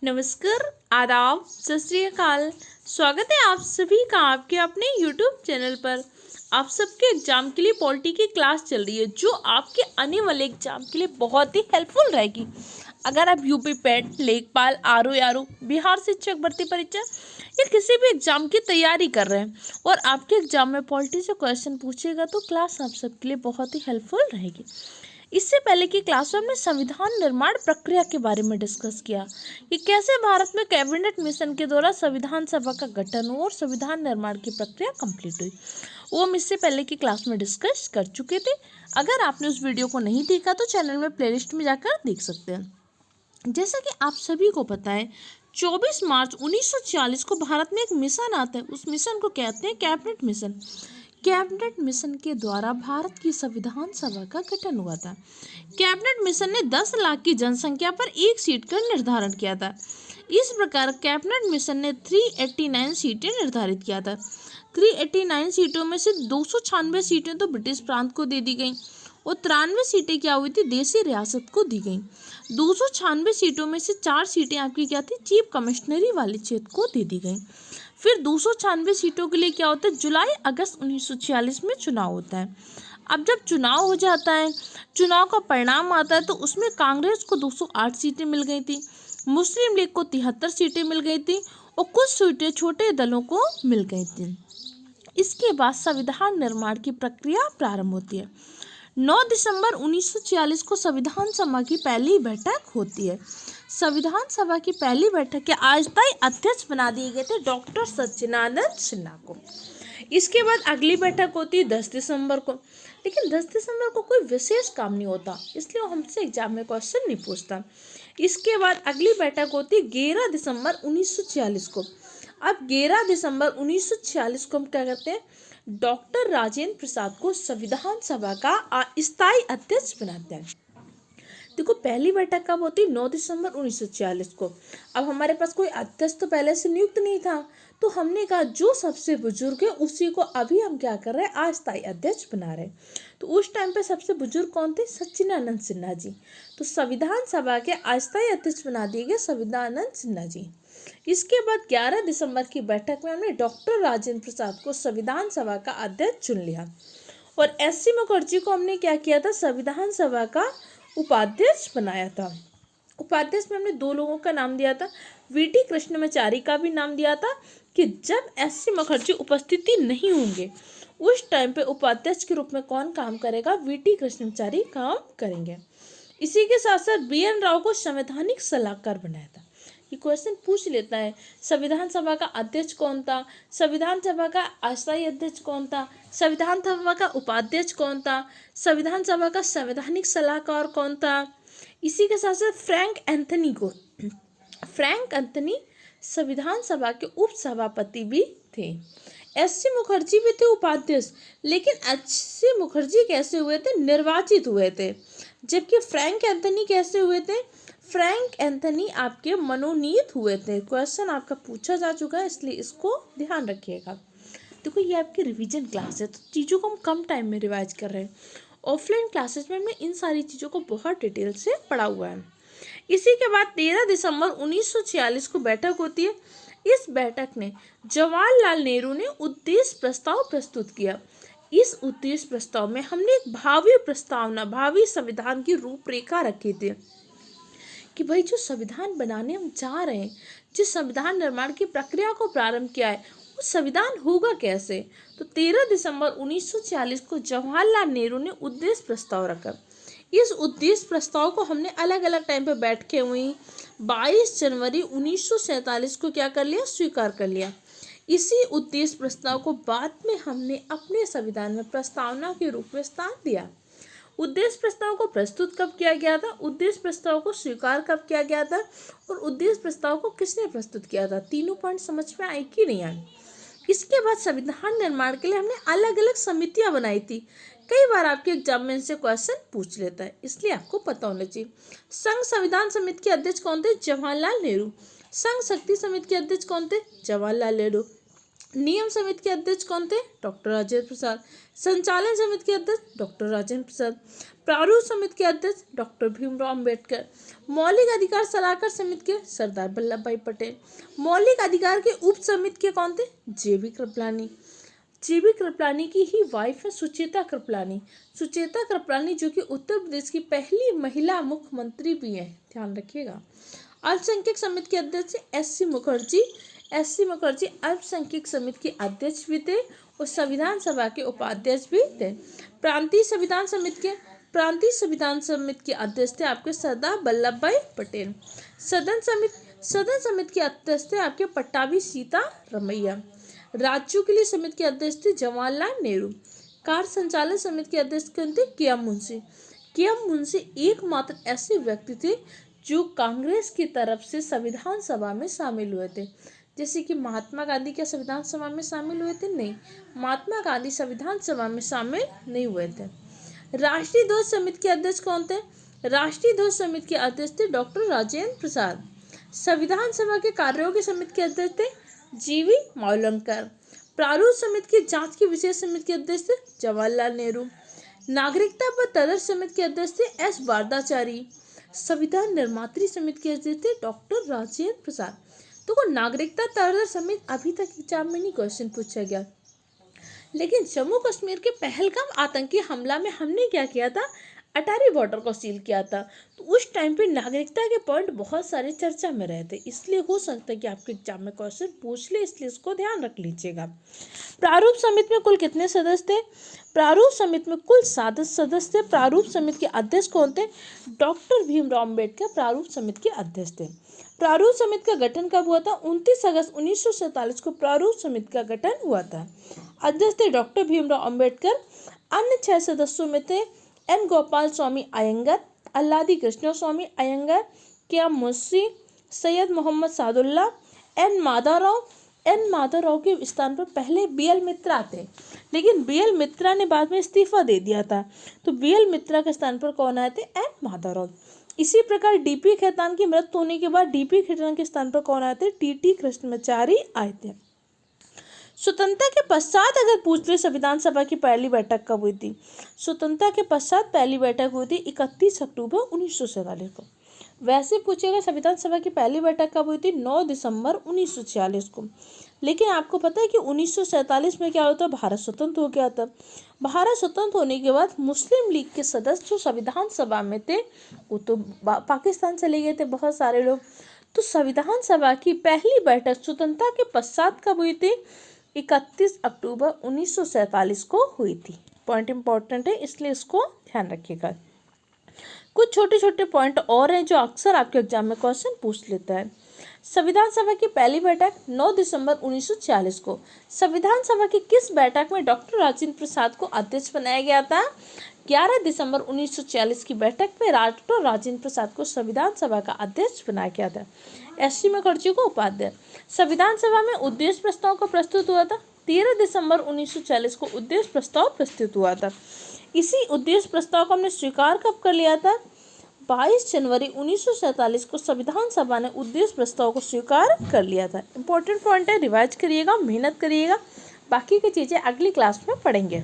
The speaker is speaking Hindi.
नमस्कार, आदाब, सत श्री अकाल। स्वागत है आप सभी का आपके अपने यूट्यूब चैनल पर। आप सबके एग्जाम के लिए पॉलिटी की क्लास चल रही है जो आपके आने वाले एग्जाम के लिए बहुत ही हेल्पफुल रहेगी। अगर आप यूपी पेट, लेखपाल, आरओ बिहार शिक्षक भर्ती परीक्षा या किसी भी एग्जाम की तैयारी कर रहे हैं और आपके एग्जाम में पॉलिटी से क्वेश्चन पूछेगा तो क्लास आप सबके लिए बहुत ही हेल्पफुल रहेगी। इससे पहले की क्लास में हमने संविधान निर्माण प्रक्रिया के बारे में डिस्कस किया कि कैसे भारत में कैबिनेट मिशन के द्वारा संविधान सभा का गठन हुआ और संविधान निर्माण की प्रक्रिया कंप्लीट हुई। वो हम इससे पहले की क्लास में डिस्कस कर चुके थे। अगर आपने उस वीडियो को नहीं देखा तो चैनल में प्लेलिस्ट में जाकर देख सकते हैं। जैसा कि आप सभी को पता है, 24 मार्च 1940 को भारत में एक मिशन आता है। उस मिशन को कहते हैं कैबिनेट मिशन। कैबिनेट मिशन के द्वारा भारत की संविधान सभा का गठन हुआ था। कैबिनेट मिशन ने 10 लाख की जनसंख्या पर एक सीट का निर्धारण किया था। इस प्रकार कैबिनेट मिशन ने 389 सीटें निर्धारित किया था। 389 सीटों में से 296 सीटें तो ब्रिटिश प्रांत को दे दी गई और 93 सीटें क्या हुई थी, देशी रियासत को दी गई। 296 सीटों में से 4 सीटें आपकी क्या थी, चीफ कमिश्नरी वाले क्षेत्र को दे दी गई। फिर 296 सीटों के लिए क्या होता है, जुलाई अगस्त 1946 में चुनाव होता है। अब जब चुनाव हो जाता है, चुनाव का परिणाम आता है तो उसमें कांग्रेस को 208 सीटें मिल गई थी, मुस्लिम लीग को 73 सीटें मिल गई थी और कुछ सीटें छोटे दलों को मिल गई थी। इसके बाद संविधान निर्माण की प्रक्रिया प्रारंभ होती है। 9 दिसंबर 1946 को संविधान सभा की पहली बैठक होती है। संविधान सभा की पहली बैठक के अस्थायी अध्यक्ष बना दिए गए थे डॉक्टर सच्चिदानंद सिन्हा को। इसके बाद अगली बैठक होती है 10 दिसंबर को, लेकिन 10 दिसंबर को कोई विशेष काम नहीं होता, इसलिए वो हमसे एग्जाम में क्वेश्चन नहीं पूछता। इसके बाद अगली बैठक होती है 11 दिसंबर 1946 को। अब 11 दिसंबर 1946 को हम क्या करते हैं, डॉक्टर राजेंद्र प्रसाद को संविधान सभा का अस्थायी अध्यक्ष बनाते हैं। देखो, पहली बैठक कब होती है, 9 दिसंबर 1946 को। अब हमारे पास कोई अध्यक्ष तो पहले से नियुक्त नहीं था, तो हमने कहा जो सबसे बुजुर्ग है उसी को अभी हम क्या कर रहे हैं, अस्थायी अध्यक्ष बना रहे हैं। तो उस टाइम पे सबसे बुजुर्ग कौन थे, सच्चिदानंद सिन्हा जी। तो संविधान सभा के अस्थायी अध्यक्ष बना दिए गए सच्चिदानंद सिन्हा जी। इसके बाद 11 दिसंबर की बैठक में हमने डॉक्टर राजेंद्र प्रसाद को संविधान सभा का अध्यक्ष चुन लिया और एस.सी. मुखर्जी को हमने क्या किया था, संविधान सभा का उपाध्यक्ष बनाया था। उपाध्यक्ष में हमने 2 लोगों का नाम दिया था, वी.टी. कृष्णमाचारी का भी नाम दिया था कि जब एस.सी. मुखर्जी उपस्थिति नहीं होंगे उस टाइम पे उपाध्यक्ष के रूप में कौन काम करेगा, वी.टी. कृष्णमाचारी काम करेंगे। इसी के साथ साथ बी.एन. राव को संवैधानिक सलाहकार बनाया था। ये क्वेश्चन पूछ लेता है, संविधान सभा का अध्यक्ष कौन था, संविधान सभा का अस्थायी अध्यक्ष कौन था, संविधान सभा का उपाध्यक्ष कौन था, संविधान सभा का संवैधानिक सलाहकार कौन था। इसी के साथ साथ फ्रैंक एंथनी संविधान सभा के उप सभापति भी थे। एस.सी. मुखर्जी भी थे उपाध्यक्ष, लेकिन एस.सी. मुखर्जी कैसे हुए थे, निर्वाचित हुए थे, जबकि फ्रैंक एंथनी कैसे हुए थे, फ्रैंक एंथनी आपके मनोनीत हुए थे। क्वेश्चन आपका पूछा जा चुका है, इसलिए इसको ध्यान रखिएगा। देखो, ये आपकी रिवीजन क्लास है, तो चीज़ों को हम कम टाइम में रिवाइज कर रहे हैं। ऑफलाइन क्लासेस में हमने इन सारी चीज़ों को बहुत डिटेल से पढ़ा हुआ है। इसी के बाद 13 दिसंबर 1946 को बैठक होती है। इस बैठक में जवाहरलाल नेहरू ने उद्देश्य प्रस्ताव प्रस्तुत किया। इस उद्देश्य प्रस्ताव में हमने एक भावी प्रस्तावना, भावी संविधान की रूपरेखा रखी थी कि भाई जो संविधान बनाने हम चाह रहे हैं, जिस संविधान निर्माण की प्रक्रिया को प्रारंभ किया है, वो संविधान होगा कैसे। तो 13 दिसंबर 1946 को जवाहरलाल नेहरू ने उद्देश्य प्रस्ताव रखा। इस उद्देश्य प्रस्ताव को हमने अलग अलग टाइम पे बैठ के हुई 22 जनवरी 1947 को क्या कर लिया, स्वीकार कर लिया। इसी उद्देश्य प्रस्ताव को बाद में हमने अपने संविधान में प्रस्तावना के रूप में स्थान दिया। उद्देश्य प्रस्ताव को प्रस्तुत कब किया गया था, उद्देश्य प्रस्ताव को स्वीकार कब किया गया था और उद्देश्य प्रस्ताव को किसने प्रस्तुत किया था, तीनों पॉइंट समझ में आए कि नहीं आए। इसके बाद संविधान निर्माण के लिए हमने अलग अलग समितियां बनाई थी। कई बार आपके एग्जाम में इनसे क्वेश्चन पूछ लेता है, इसलिए आपको पता होना चाहिए। संघ संविधान समिति के अध्यक्ष कौन थे, जवाहरलाल नेहरू। संघ शक्ति समिति के अध्यक्ष कौन थे, जवाहरलाल नेहरू। नियम समिति के अध्यक्ष कौन थे, डॉक्टर राजेंद्र प्रसाद। संचालन समिति के अध्यक्ष डॉक्टर राजेंद्र प्रसाद। प्रारूप समिति के अध्यक्ष डॉक्टर भीमराव अंबेडकर। मौलिक अधिकार सलाहकार समिति के सरदार वल्लभ भाई पटेल। मौलिक अधिकार के उप समिति के कौन थे? जेबी कृपलानी। जेबी कृपलानी की ही वाइफ है सुचेता कृपलानी। सुचेता कृपलानी जो कि उत्तर प्रदेश की पहली महिला मुख्यमंत्री भी है, ध्यान रखिएगा। अल्पसंख्यक समिति के अध्यक्ष एस.सी. मुखर्जी। एस.सी. मुखर्जी अल्पसंख्यक समिति के अध्यक्ष भी थे और संविधान सभा के उपाध्यक्ष भी थे। प्रांतीय संविधान समिति के अध्यक्ष थे आपके सरदार वल्लभ भाई पटेल। सदन समिति के अध्यक्ष थे आपके पट्टाभी सीतारमैया। राज्यों के लिए समिति के अध्यक्ष थे जवाहरलाल नेहरू। कार्य संचालन समिति के अध्यक्ष कौन थे? के.एम. मुंशी। के.एम. मुंशी एकमात्र ऐसे व्यक्ति थे जो कांग्रेस की तरफ से संविधान सभा में शामिल हुए थे। जैसे कि महात्मा गांधी क्या संविधान सभा में शामिल हुए थे? नहीं, महात्मा गांधी संविधान सभा में शामिल नहीं हुए थे। राष्ट्रीय ध्वज समिति के अध्यक्ष कौन थे? राष्ट्रीय ध्वज समिति के अध्यक्ष थे डॉक्टर राजेंद्र प्रसाद। संविधान सभा के कार्यों समिति के अध्यक्ष थे जी.वी. मावलंकर। प्रारूप समिति की जांच की विशेष समिति के अध्यक्ष थे जवाहरलाल नेहरू। नागरिकता पर तदर्थ समिति के अध्यक्ष थे एस. वारदाचारी। संविधान निर्मात्री समिति के अध्यक्ष थे डॉक्टर राजेंद्र प्रसाद। तो नागरिकता तदर्थ समिति अभी तक एग्जाम में नहीं क्वेश्चन पूछा गया, लेकिन जम्मू कश्मीर के पहलगाम आतंकी हमला में हमने क्या किया था? अटारी बॉर्डर को सील किया था। तो उस टाइम पे नागरिकता के पॉइंट बहुत सारे चर्चा में रहे थे, इसलिए हो सकता है कि आपके एग्जाम में क्वेश्चन पूछ ले, इसलिए इसको ध्यान रख लीजिएगा। प्रारूप समिति में कुल कितने सदस्य थे? प्रारूप समिति में कुल 7 सदस्य थे। प्रारूप समिति के अध्यक्ष कौन थे? डॉक्टर भीमराव अंबेडकर प्रारूप समिति के अध्यक्ष थे। प्रारूप समिति का गठन कब हुआ था? 29 अगस्त 1947 को प्रारूप समिति का गठन हुआ था। अध्यक्ष थे डॉक्टर भीमराव अंबेडकर। अन्य 6 सदस्यों में थे एन. गोपाल स्वामी अयंगर, अल्लादी कृष्ण स्वामी अयंगर, के.एम. मुंशी, सैयद मोहम्मद सादुल्ला, एन. माधवराव के स्थान पर पहले बी.एल. मित्रा थे, लेकिन बी.एल. मित्रा ने बाद में इस्तीफा दे दिया था, तो बी.एल. मित्रा के स्थान पर कौन आए थे? एन. माधवराव। इसी प्रकार डी.पी. खेतान की मृत्यु होने के बाद डी.पी. खेतान के स्थान पर कौन आए थे? टी.टी. कृष्णमाचारी आए थे। स्वतंत्रता के पश्चात अगर पूछ ले संविधान सभा की पहली बैठक कब हुई थी? स्वतंत्रता के पश्चात पहली बैठक हुई थी 31 अक्टूबर 1947 को। वैसे पूछेगा संविधान सभा की पहली बैठक कब हुई थी? 9 दिसंबर 1946 को। लेकिन आपको पता है कि 1947 में क्या होता? भारत स्वतंत्र हो गया था। भारत स्वतंत्र होने के बाद मुस्लिम लीग के सदस्य जो संविधान सभा में थे वो तो पाकिस्तान चले गए थे बहुत सारे लोग। तो संविधान सभा की पहली बैठक स्वतंत्रता के पश्चात कब हुई थी? 31 अक्टूबर 1947 को हुई थी। पॉइंट इंपॉर्टेंट है, इसलिए इसको ध्यान रखिएगा। कुछ छोटे छोटे पॉइंट और हैं जो अक्सर आपके एग्जाम में क्वेश्चन पूछ लेता है। संविधान सभा की पहली बैठक 9 दिसंबर 1946 को। संविधान सभा की किस बैठक में डॉक्टर राजेंद्र प्रसाद को अध्यक्ष बनाया गया था? 11 दिसंबर 1946 की बैठक में डॉक्टर राजेंद्र प्रसाद को संविधान सभा का अध्यक्ष बनाया गया था। एस.सी. मुखर्जी को उपाध्यक्ष। संविधान सभा में उद्देश्य प्रस्ताव को प्रस्तुत हुआ था 13 दिसंबर 1940 को उद्देश्य प्रस्ताव प्रस्तुत हुआ था। इसी उद्देश्य प्रस्ताव को हमने स्वीकार कब कर लिया था? 22 जनवरी 1947 को संविधान सभा ने उद्देश्य प्रस्ताव को स्वीकार कर लिया था। इंपॉर्टेंट पॉइंट है, रिवाइज करिएगा, मेहनत करिएगा, बाकी की चीज़ें अगली क्लास में पढ़ेंगे।